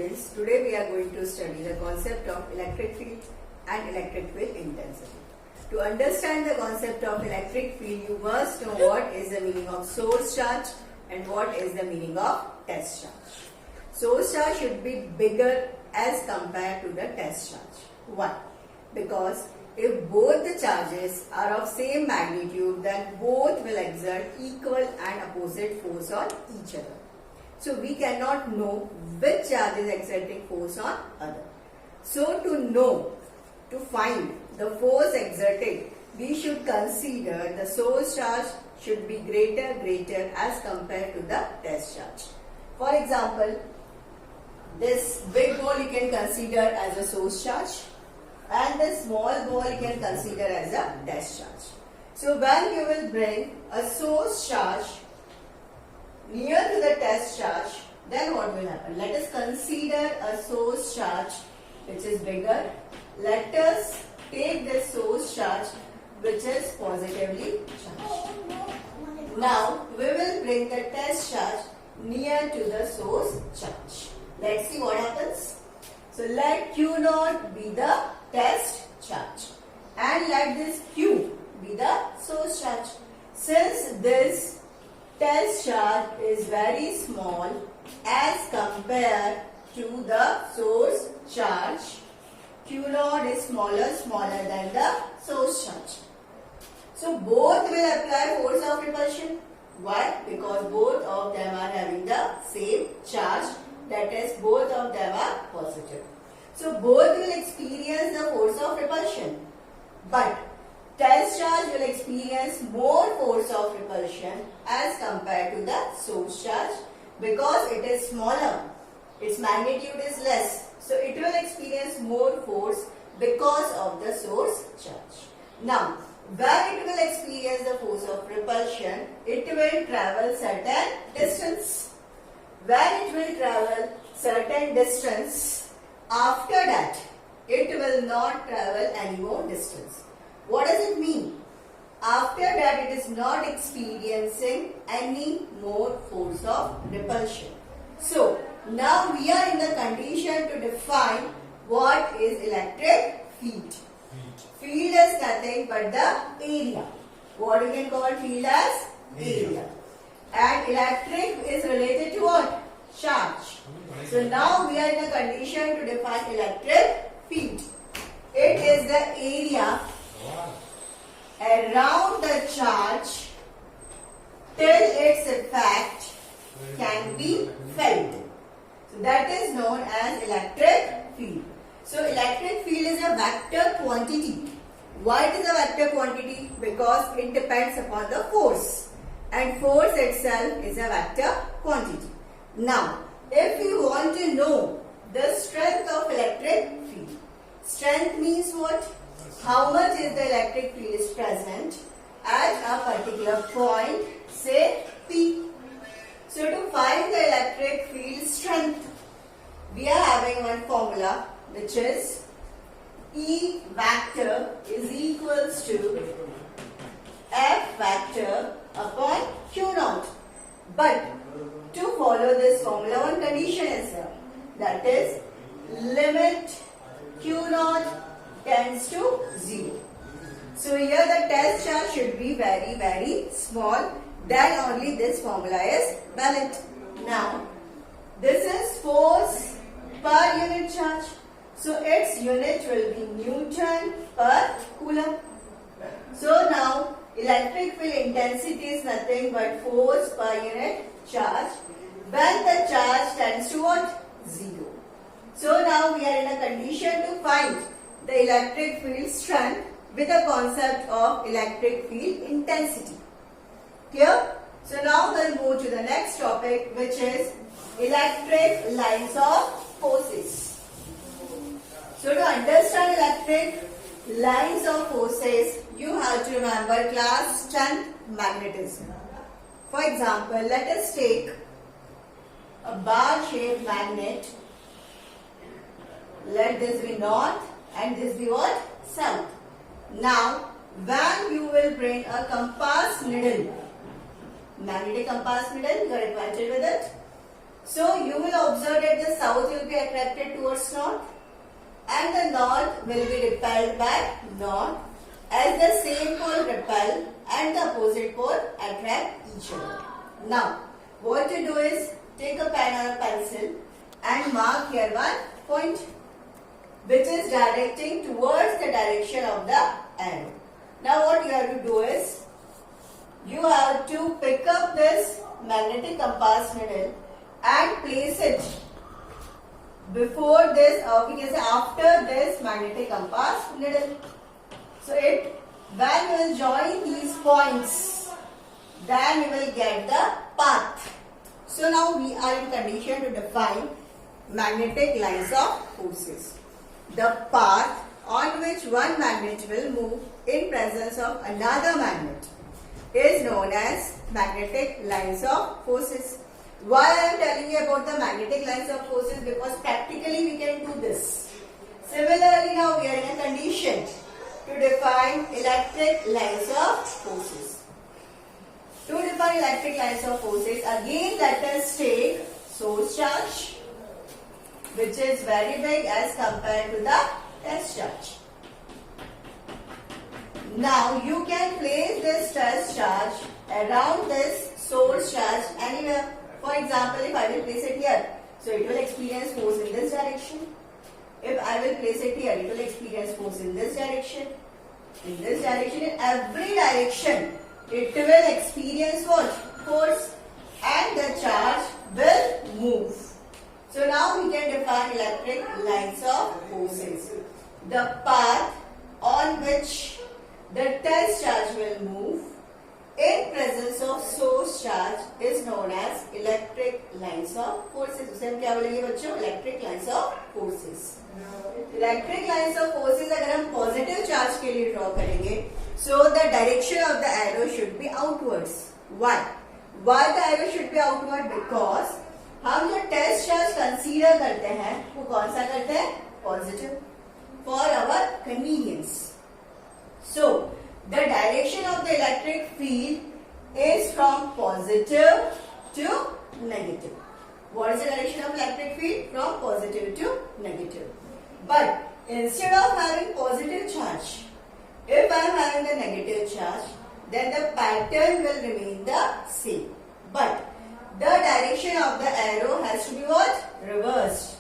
students, today we are going to study the concept of electric field and electric field intensity. To understand the concept of electric field, you must know what is the meaning of source charge and what is the meaning of test charge. Source charge should be bigger as compared to the test charge. Why? Because if both the charges are of same magnitude, then both will exert equal and opposite force on each other. So we cannot know which charge is exerting force on other. So to find the force exerted, we should consider the source charge should be greater as compared to the test charge. For example, this big ball you can consider as a source charge and the small ball you can consider as a test charge. So when you will bring a source charge near to the test charge, then what will happen? Let us consider a source charge which is bigger. Let us take the source charge which is positively charged. Now we will bring the test charge near to the source charge. Let's see what happens. So let Q0 be the test charge and let this Q be the source charge. Since this test charge is very small as compared to the source charge, Q0 is smaller than the source charge. So both will apply force of repulsion. Why? Because both of them are having the same charge, that is both of them are positive. So both will experience the force of repulsion. But test charge will experience more force of repulsion as compared to the source charge because it is smaller. Its magnitude is less. So it will experience more force because of the source charge. Now, when it will experience the force of repulsion, it will travel certain distance. When it will travel certain distance, after that, it will not travel any more distance. What does it mean? After that, it is not experiencing any more force of repulsion. So, now we are in the condition to define what is electric field. Field is nothing but the area. What we can call field as area. And electric is related to what? Charge. So now we are in a condition to define electric field. It is the area around the charge till its effect can be felt. So that is known as electric field. So electric field is a vector quantity. Why it is a vector quantity? Because it depends upon the force. And force itself is a vector quantity. Now, if you want to know the strength of electric field, strength means what? How much is the electric field is present at a particular point, say P. So to find the electric field strength, we are having one formula which is E vector is equals to F vector upon Q naught. But to follow this formula, one condition is there. That is, limit Q naught tends to 0. So here the test charge should be very small. Then only this formula is valid. Now, this is force per unit charge. So its unit will be Newton per Coulomb. So now electric field intensity is nothing but force per unit charge when the charge tends to what? 0. So now we are in a condition to find the electric field strength with the concept of electric field intensity. Clear? So now we'll move to the next topic, which is electric lines of forces. So to understand electric lines of forces, you have to remember class 10 magnetism. For example, let us take a bar-shaped magnet. Let this be north and this be what? South. Now, when you will bring a compass needle, magnetic compass needle, you are acquainted with it. So you will observe that the south will be attracted and the north will be repelled by north, as the same pole repel and the opposite pole attract each other. Now, what to do is take a pen or a pencil and mark here one point which is directing towards the direction of the arrow. Now, what you have to do is you have to pick up this magnetic compass needle and place it before this, or we can say after this magnetic compass needle. So when you will join these points, then you will get the path. So now we are in condition to define magnetic lines of forces. The path on which one magnet will move in presence of another magnet is known as magnetic lines of forces. Why I am telling you about the magnetic lines of forces? Because practically we can do this. Similarly, now we are in a condition to define electric lines of forces. To define electric lines of forces, again let us take source charge, which is very big as compared to the test charge. Now you can place this test charge around this source charge anywhere. For example, if I will place it here, so it will experience force in this direction. If I will place it here, it will experience force in this direction. In this direction, in every direction, it will experience what? Force, and the charge will move. So now we can define electric lines of forces. The path on which the test charge will move in presence of source charge is known as electric lines of forces. उसे हम क्या बोलेंगे बच्चों? Electric lines of forces. Electric lines of forces अगर हम positive charge के लिए draw करेंगे, so the direction of the arrow should be outwards. Why? Why the arrow should be outward? Because हम जो test charge consider करते हैं, वो कौन सा करते हैं? Positive. For our convenience. So, the direction of the electric field is from positive to negative. What is the direction of electric field? From positive to negative. But instead of having positive charge, if I am having the negative charge, then the pattern will remain the same. But the direction of the arrow has to be what? Reversed.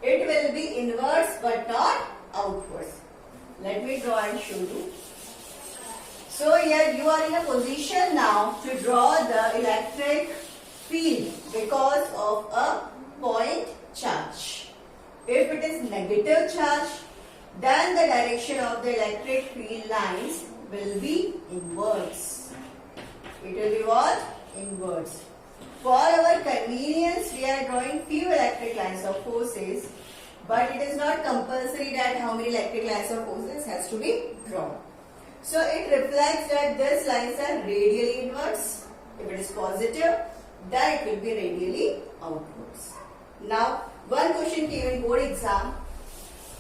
It will be inwards but not outwards. Let me draw and show you. So here you are in a position now to draw the electric field because of a point charge. If it is negative charge, then the direction of the electric field lines will be inwards. It will be what? Inwards. For our convenience, we are drawing few electric lines of forces, but it is not compulsory that how many electric lines of forces has to be drawn. So it reflects that these lines are radially inwards. If it is positive, then it will be radially outwards. Now, one question came in board exam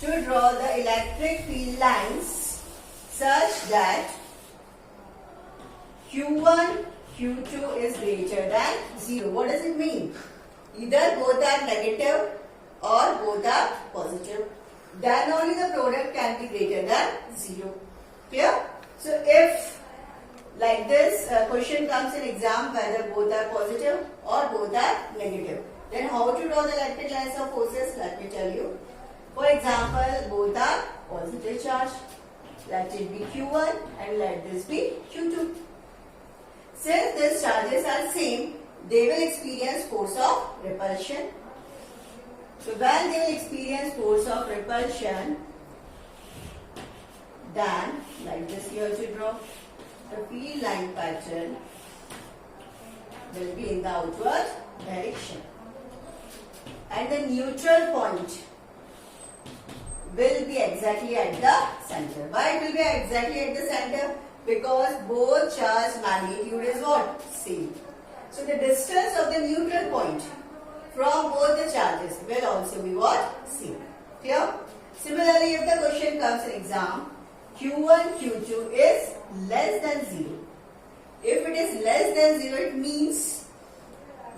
to draw the electric field lines such that Q1, Q2 is greater than 0. What does it mean? Either both are negative or both are positive. Then only the product can be greater than 0. Clear? So if like this question comes in exam whether both are positive or both are negative, then how to draw the electric lines of forces? Let me tell you. For example, both are positive charge. Let it be Q1 and let this be Q2. Since these charges are same, they will experience force of repulsion. So when they will experience force of repulsion, then like this here to draw, the field line pattern will be in the outward direction. And the neutral point will be exactly at the center. Why it will be exactly at the center? Because both charge magnitude is what? Same. So the distance of the neutral point from both the charges will also be what? Same. Clear? Similarly, if the question comes in exam, Q1, Q2 is less than 0. If it is less than 0, it means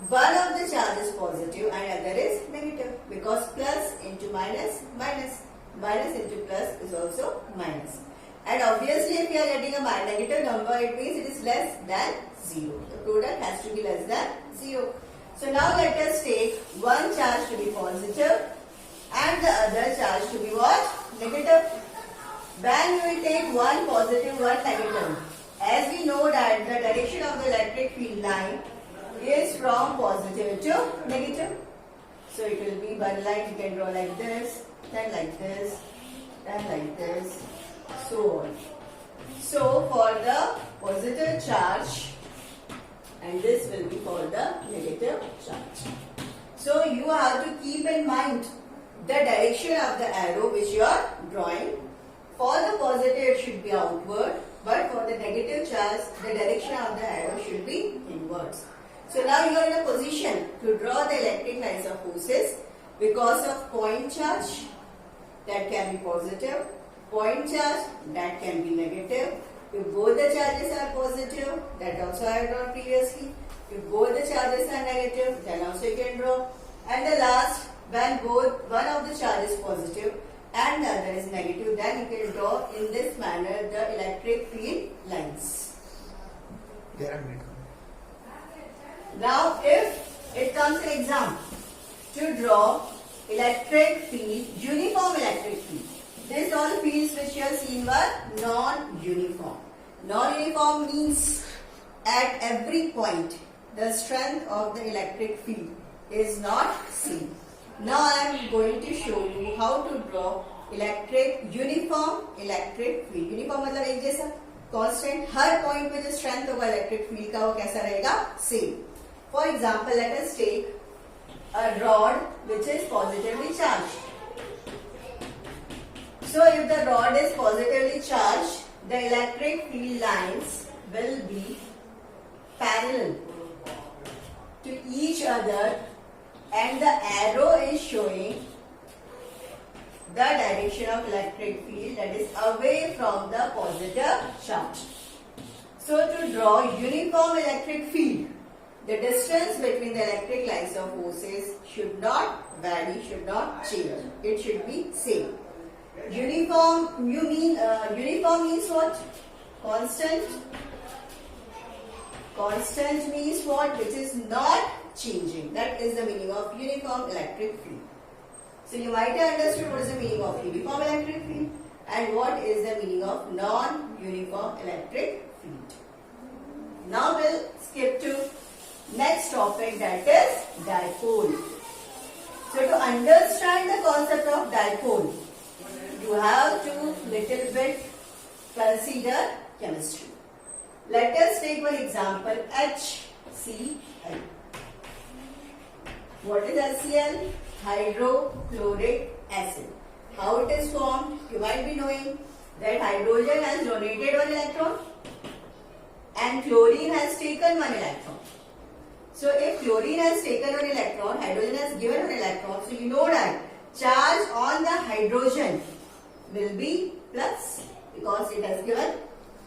one of the charge is positive and other is negative, because plus into minus, minus. Minus into plus is also minus. And obviously if you are getting a negative number, it means it is less than 0. The product has to be less than 0. So now let us take one charge to be positive and the other charge to be what? Negative. When you will take one positive, one negative. As we know that the direction of the electric field line is from positive to negative. So it will be one line you can draw like this, then like this, then like this, so on. So for the positive charge, and this will be for the negative charge. So you have to keep in mind the direction of the arrow which you are drawing. For the positive it should be outward, but for the negative charge the direction of the arrow should be inwards. So now you are in a position to draw the electric lines of forces because of point charge, that can be positive, point charge, that can be negative. If both the charges are positive, that also I have drawn previously. If both the charges are negative, then also you can draw. And the last, when both one of the charge is positive and the other is negative, then you can draw in this manner the electric field lines. Now if it comes in exam to draw electric field, uniform electric field. These all fields which you have seen were non-uniform. Non-uniform means at every point the strength of the electric field is not same. Now I am going to show you how to draw uniform electric field. Uniform मतलब एक जैसा, constant, हर point पे जो strength होगा electric field का वो कैसा रहेगा? Same. For example, let us take a rod which is positively charged. So if the rod is positively charged, the electric field lines will be parallel to each other and the arrow is showing the direction of electric field, that is away from the positive charge. So to draw uniform electric field, the distance between the electric lines of forces should not vary, should not change. It should be same. Uniform means what? Constant. Constant means what? Which is not changing. That is the meaning of uniform electric field. So you might have understood what is the meaning of uniform electric field and what is the meaning of non-uniform electric field. Now we'll skip to next topic, that is dipole. So to understand the concept of dipole, you have to little bit consider chemistry. Let us take one example, HCl. What is HCl? Hydrochloric acid. How it is formed? You might be knowing that hydrogen has donated one electron and chlorine has taken one electron. So if chlorine has taken one electron, hydrogen has given one electron, so you know that charge on the hydrogen will be plus because it has given.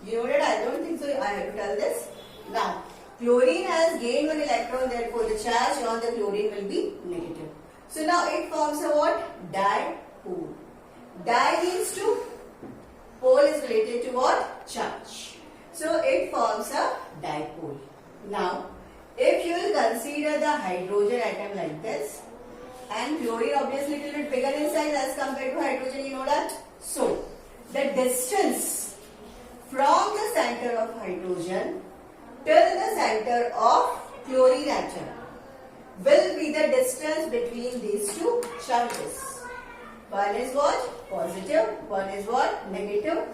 You know that? I don't think so. I have to tell this. Now, chlorine has gained one electron, therefore the charge on the chlorine will be negative. So now it forms a what? Dipole. Di means two. Pole is related to what? Charge. So it forms a dipole. Now, if you will consider the hydrogen atom like this, and chlorine obviously a little bit bigger in size as compared to hydrogen, you know that. So, the distance from the center of hydrogen till the center of chlorine atom will be the distance between these two charges. One is what? Positive, one is what? Negative.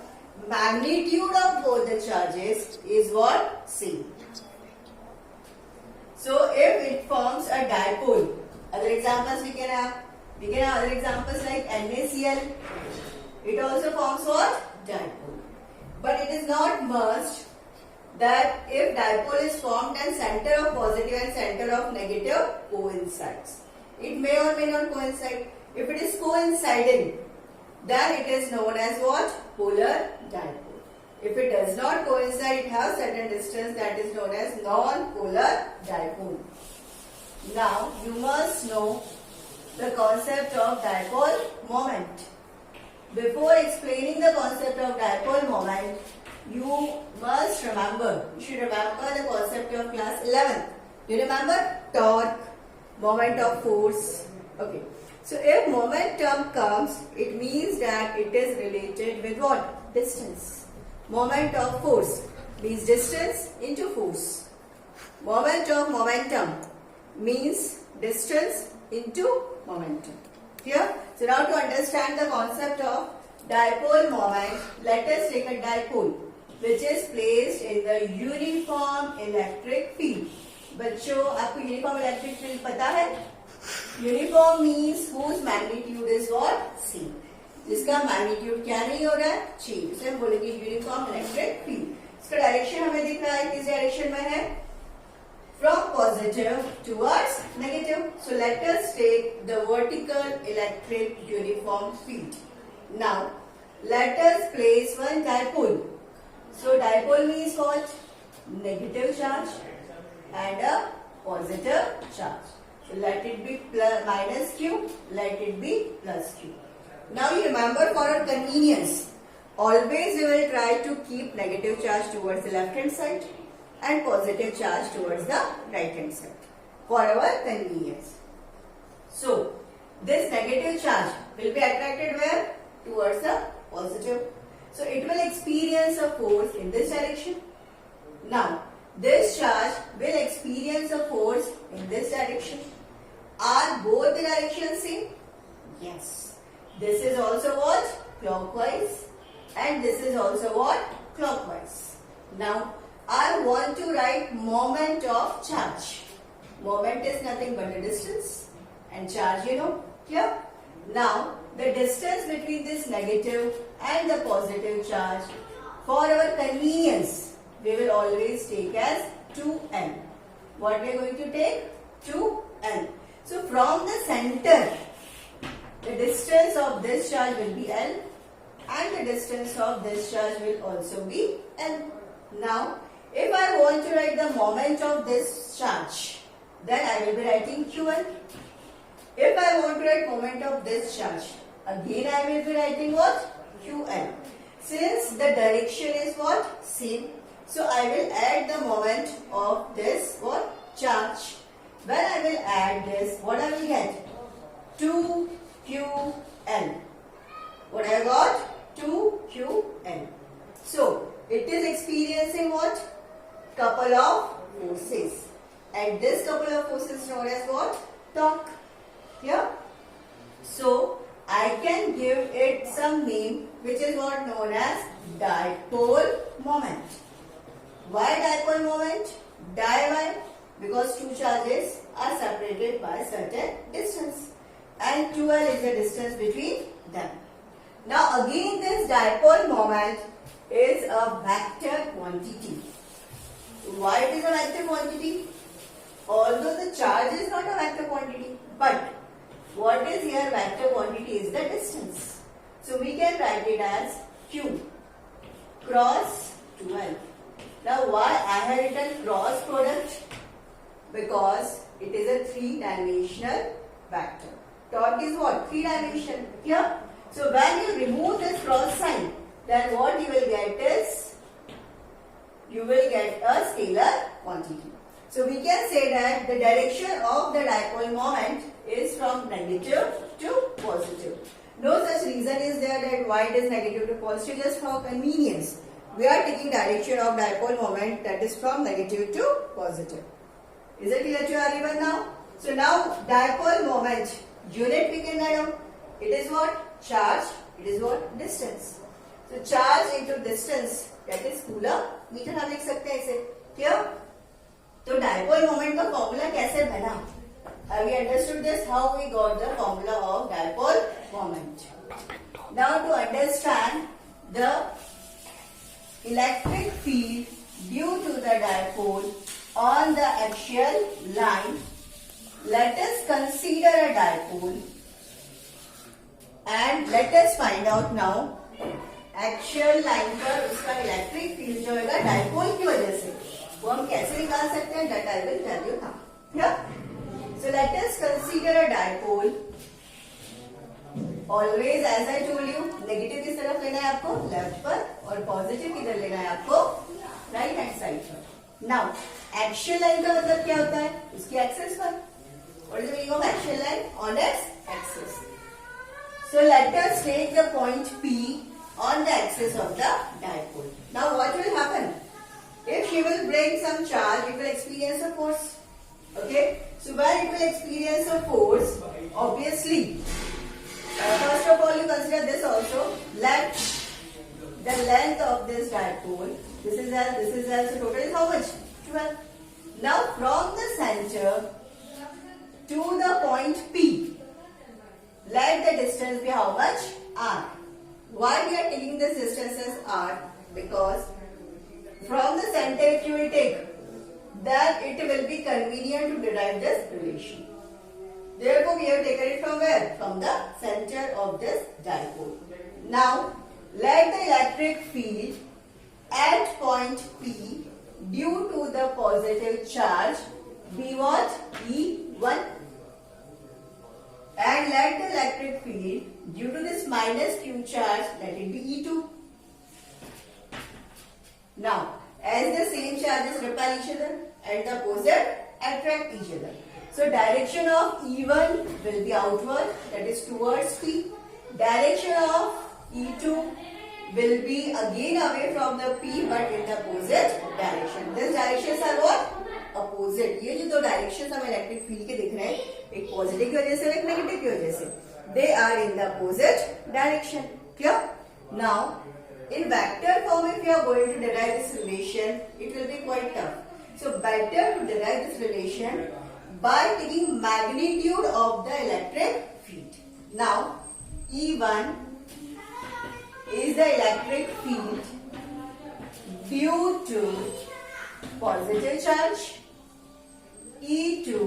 Magnitude of both the charges is what? Same. So if it forms a dipole, other examples we can have. We can have other examples like NaCl. It also forms what? Dipole. But it is not must that if dipole is formed and center of positive and center of negative coincides. It may or may not coincide. If it is coinciding, then it is known as what? Polar dipole. If it does not coincide, it has certain distance, that is known as non-polar dipole. Now, you must know the concept of dipole moment. before explaining the concept of dipole moment, you must remember, you should remember the concept of class 11. You remember torque, moment of force. Okay. So if momentum comes, it means that it is related with what? Distance. Moment of force means distance into force. Moment of momentum means distance into momentum. Clear? So now to understand the concept of dipole moment, let us take a dipole which is placed in the uniform electric field. बच्चों आपको uniform electric field पता है? Uniform means whose magnitude is what? Same. जिसका magnitude क्या नहीं हो रहा है? चेंज. इसे हम बोलेंगे यूनिफॉर्म इलेक्ट्रिक फील्ड. इसका डायरेक्शन हमें दिख रहा है किस डायरेक्शन में है? From positive towards negative. So let us take the vertical electric uniform field. Now let us place one dipole. So dipole means what? Negative charge and a positive charge. So let it be plus, minus q, let it be plus q. Now you remember, for our convenience, always we will try to keep negative charge towards the left hand side and positive charge towards the right hand side for our convenience. So this negative charge will be attracted where? Towards the positive. So it will experience a force in this direction. Now this charge will experience a force in this direction. Are both the directions same? Yes. This is also what? Clockwise, and this is also what? Clockwise. Now I want to write moment of charge. Moment is nothing but the distance, and charge you know. Clear? Now the distance between this negative and the positive charge, for our convenience, we will always take as 2n. What we are going to take? 2n. So from the center, the distance of this charge will be L, and the distance of this charge will also be L. Now if I want to write the moment of this charge, then I will be writing Qn. If I want to write moment of this charge, again I will be writing what? Qn. Since the direction is what? Same. So I will add the moment of this what? Charge. When I will add this, what I will get? 2Qn. What I got? 2Qn. So it is experiencing what? Couple of forces. And this couple of forces is known as what? Torque. Yeah? So I can give it some name which is what known as dipole moment. Why dipole moment? Why? Because two charges are separated by certain distance, and 2l is the distance between them. Now again this dipole moment is a vector quantity. Why it is a vector quantity? Although the charge is not a vector quantity, but what is here vector quantity is the distance. So we can write it as q cross 2l. Now why I have written cross product? Because it is a three-dimensional vector. Torque is what? Three-dimensional. Here. So when you remove this cross sign, then what you will get is, you will get a scalar quantity. So we can say that the direction of the dipole moment is from negative to positive. No such reason is there that why it is negative to positive, just for convenience. We are taking direction of dipole moment that is from negative to positive. Is it clear to everyone now? So now dipole moment, unit we can write out. It is what? Charge. It is what? Distance. So charge into distance, that is coulomb metre हम लिख सकते हैं इसे. Clear? तो dipole moment का formula कैसे बना? We understood this, how we got the formula of dipole moment. Now to understand the electric field due to the dipole on the axial line, let us consider a dipole and let us find out now axial line पर उसका electric field जो होगा dipole की वजह से, वो हम कैसे निकाल सकते हैं, that I will tell you now. Yeah? So let us consider a dipole always as I told you, negative किस तरफ लेना है आपको, लेफ्ट पर, और पॉजिटिव किधर लेना है आपको, राइट हैंड साइड पर। नाउ एक्शन लाइन का मतलब क्या होता है, उसकी एक्सेस पर। What is the meaning of action line, on its axis. So let us take the point P on the axis of the dipole. Now what will happen? If she will bring some charge, it will experience a force. Okay? So when it will experience a force, obviously, first of all you consider this also. Let the length of this dipole, this is L, so total is how much? 12. Now from the center to the point P, let the distance be how much? R. Why we are taking this distance as R? Because from the center if you will take, then it will be convenient to derive this relation. Therefore, we have taken it from where? From the center of this dipole. Now, let the electric field at point P due to the positive charge be what? E1. And let the electric field due to this minus Q charge, let it be E2. Now, as the same charges repel each other and the opposite attract each other. So, direction of E1 will be outward, that is towards P. Direction of E2 will be again away from the P but in the opposite direction. These directions are what? Opposite. ये जो दो direction हम electric field के दिख रहे हैं, एक positive की वजह से और एक नेगेटिव की वजह से, they are in the opposite direction. Clear? Now in vector form if you are going to derive this relation, it will be quite tough. So better to derive this relation by taking magnitude of the electric field. Now E1 is the electric field due to positive charge. E2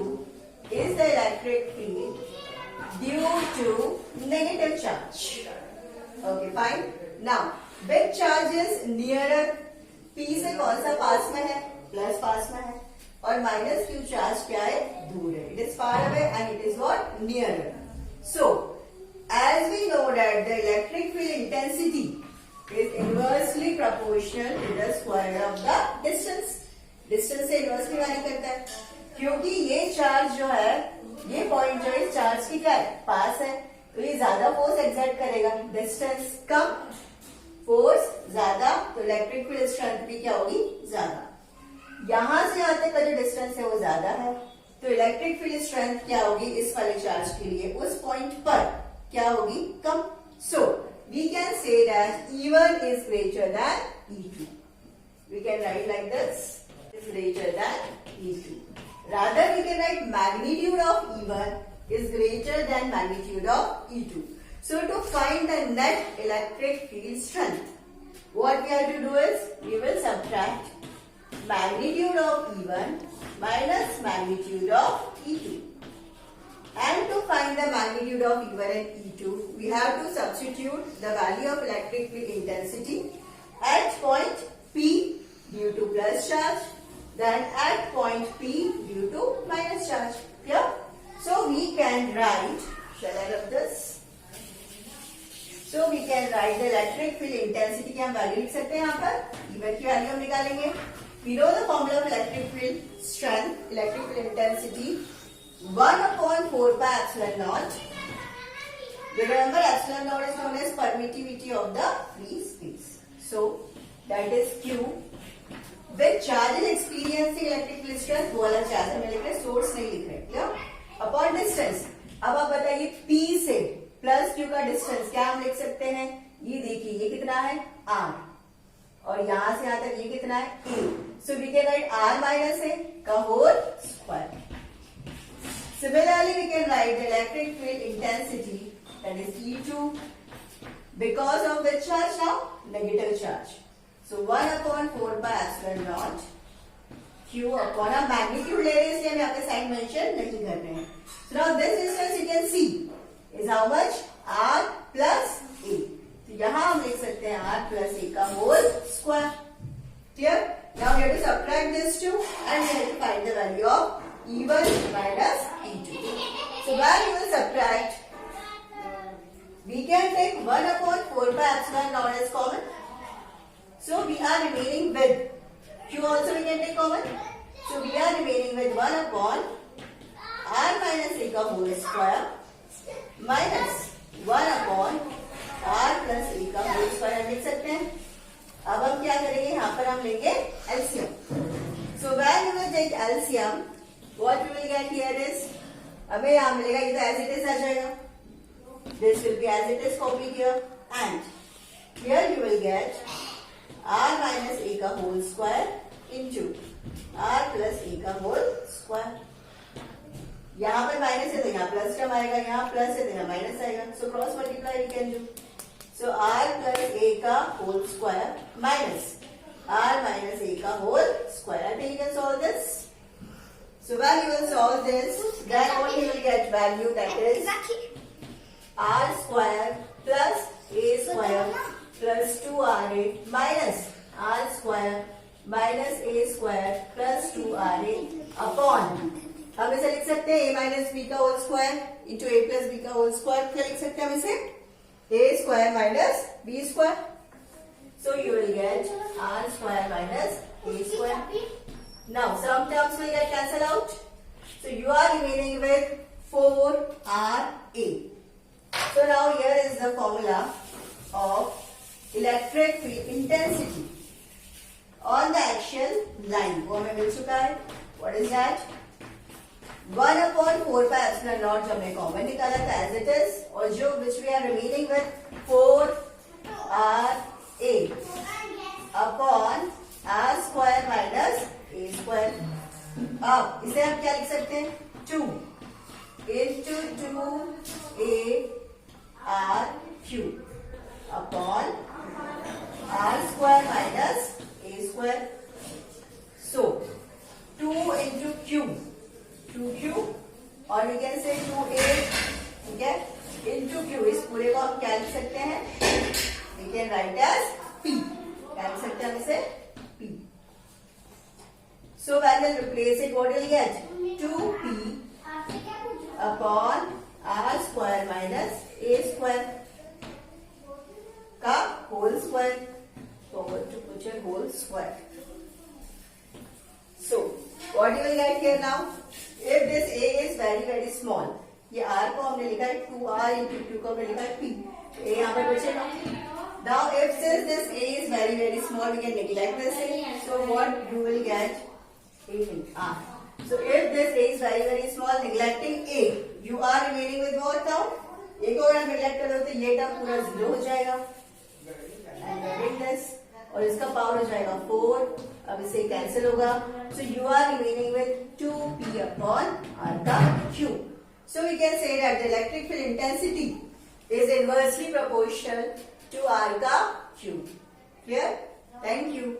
is the electric field due to negative charge. Okay, fine. Now, big charge is nearer. P से कौन सा पास में है? Plus past में है। और minus Q charge क्या है? दूर है। It is far away and it is what? Nearer. So, as we know that the electric field intensity is inversely proportional to the square of the distance. Distance से inversely vary करता है, क्योंकि ये charge जो है, ये point जो इस चार्ज की क्या है? पास है, तो ये ज्यादा फोर्स एक्सर्ट करेगा। डिस्टेंस कम, फोर्स ज्यादा, तो इलेक्ट्रिक फील्ड स्ट्रेंथ भी क्या होगी? ज्यादा। यहां से यहां तक का जो डिस्टेंस है वो ज्यादा है, तो इलेक्ट्रिक फील्ड स्ट्रेंथ क्या होगी इस वाले चार्ज के लिए? उस पॉइंट पर क्या होगी? कम। So we can say that E1 is greater than E2. We can write like this. Is greater than E2. Rather, we can write magnitude of E1 is greater than magnitude of E2. So, to find the net electric field strength, what we have to do is, we will subtract magnitude of E1 minus magnitude of E2. And to find the magnitude of E1 and E2, we have to substitute the value of electric field intensity at point P due to plus charge, then at point P due to minus charge. Clear? So we can write, shall I write this? So we can write the electric field intensity की हम value लिख सकते हैं यहाँ पर, E1 की value हम निकालेंगे। We know the formula of electric field strength, electric field intensity, 1/4 pi epsilon naught. Remember, epsilon naught is known as permittivity of the free space. So that is Q. With charge is experiencing electric field strength, वो वाला charge हमें लिख रहे हैं, source नहीं लिख रहे। Clear? Upon distance, अब आप बताइए P से प्लस Q का डिस्टेंस क्या हम लिख सकते हैं? ये देखिए, ये कितना है? R, और यहां से यहां तक ये कितना है? A. So we can write R minus A का whole square. Similarly, we can write the electric field intensity, that is E2, because of which charge now? Negative charge. So 1/4 pi epsilon naught Q upon a magnitude ले रहे हैं, इसलिए हम यहाँ पे sign mention नहीं कर रहे हैं। So now this distance you can see is how much? R plus A. तो यहाँ हम लिख सकते हैं R plus A का whole square. Clear? Now we have to subtract this two and we have to find the value of E1 minus E2. So when you will subtract We can take 1 upon 4 pi epsilon naught as common. So we are remaining with Q also we can take common. So we are remaining with 1 upon r minus a का whole square minus 1 upon r plus a का whole square लिख सकते हैं. अब हम क्या करेंगे, यहाँ पर हम लेंगे LCM. So when you will take LCM, what we will get here is, हमें यहाँ मिलेगा, ये तो as it is आ जाएगा. This will be as it is copied here, and here you will get r minus a का whole square into r plus a का whole square. यहाँ पर माइनस है तो यहाँ प्लस टर्म आएगा, यहाँ प्लस है तो यहाँ माइनस आएगा. So cross multiply we can do. So r plus a का whole square minus r minus a का whole square. I think you can solve this. So when you will solve this, then only you will get value, that is r square plus a square plus 2ra minus r square minus a square plus 2ra upon, हम इसे लिख सकते हैं a minus b का whole square into a plus b का whole square. क्या लिख सकते हैं हम इसे? a square minus b square. So you will get r square minus a square. Now some terms will get cancelled out. So you are remaining with 4ra. So now here is the formula of electric field intensity on the axial line. वो हमें मिल चुका है. What is that? 1 upon 4 pi epsilon naught जो हमने common निकाला था as it is, और जो which we are remaining with 4ra upon r square minus a square. अब इसे हम क्या लिख सकते हैं? 2 into 2a r cube upon r square minus a square. So 2 into q, 2q, और we can say 2a, ठीक है, into q. इस पूरे को हम क्या लिख सकते हैं? We can write as p. क्या लिख सकते हैं हम इसे? p. So when we'll replace it, what will we get? 2p upon r square minus a square का whole square. Forward to put your whole square. So what you will get here now? If this a is very small, ये r को हमने लिखा है 2r into q को हमने लिखा है p. a यहाँ पर बचेगा. Now if since this a is very small, we can neglect this a. So what you will get? A into r. So if this a is very small, neglecting a, you are remaining with what now? a को अगर neglect करो तो ये term पूरा 0 हो जाएगा. And getting this, और इसका पावर हो जाएगा 4. अब इसे कैंसिल होगा. So you are remaining with 2p upon r का cube. So we can say that the electric field intensity is inversely proportional to r का cube. Clear? Thank you.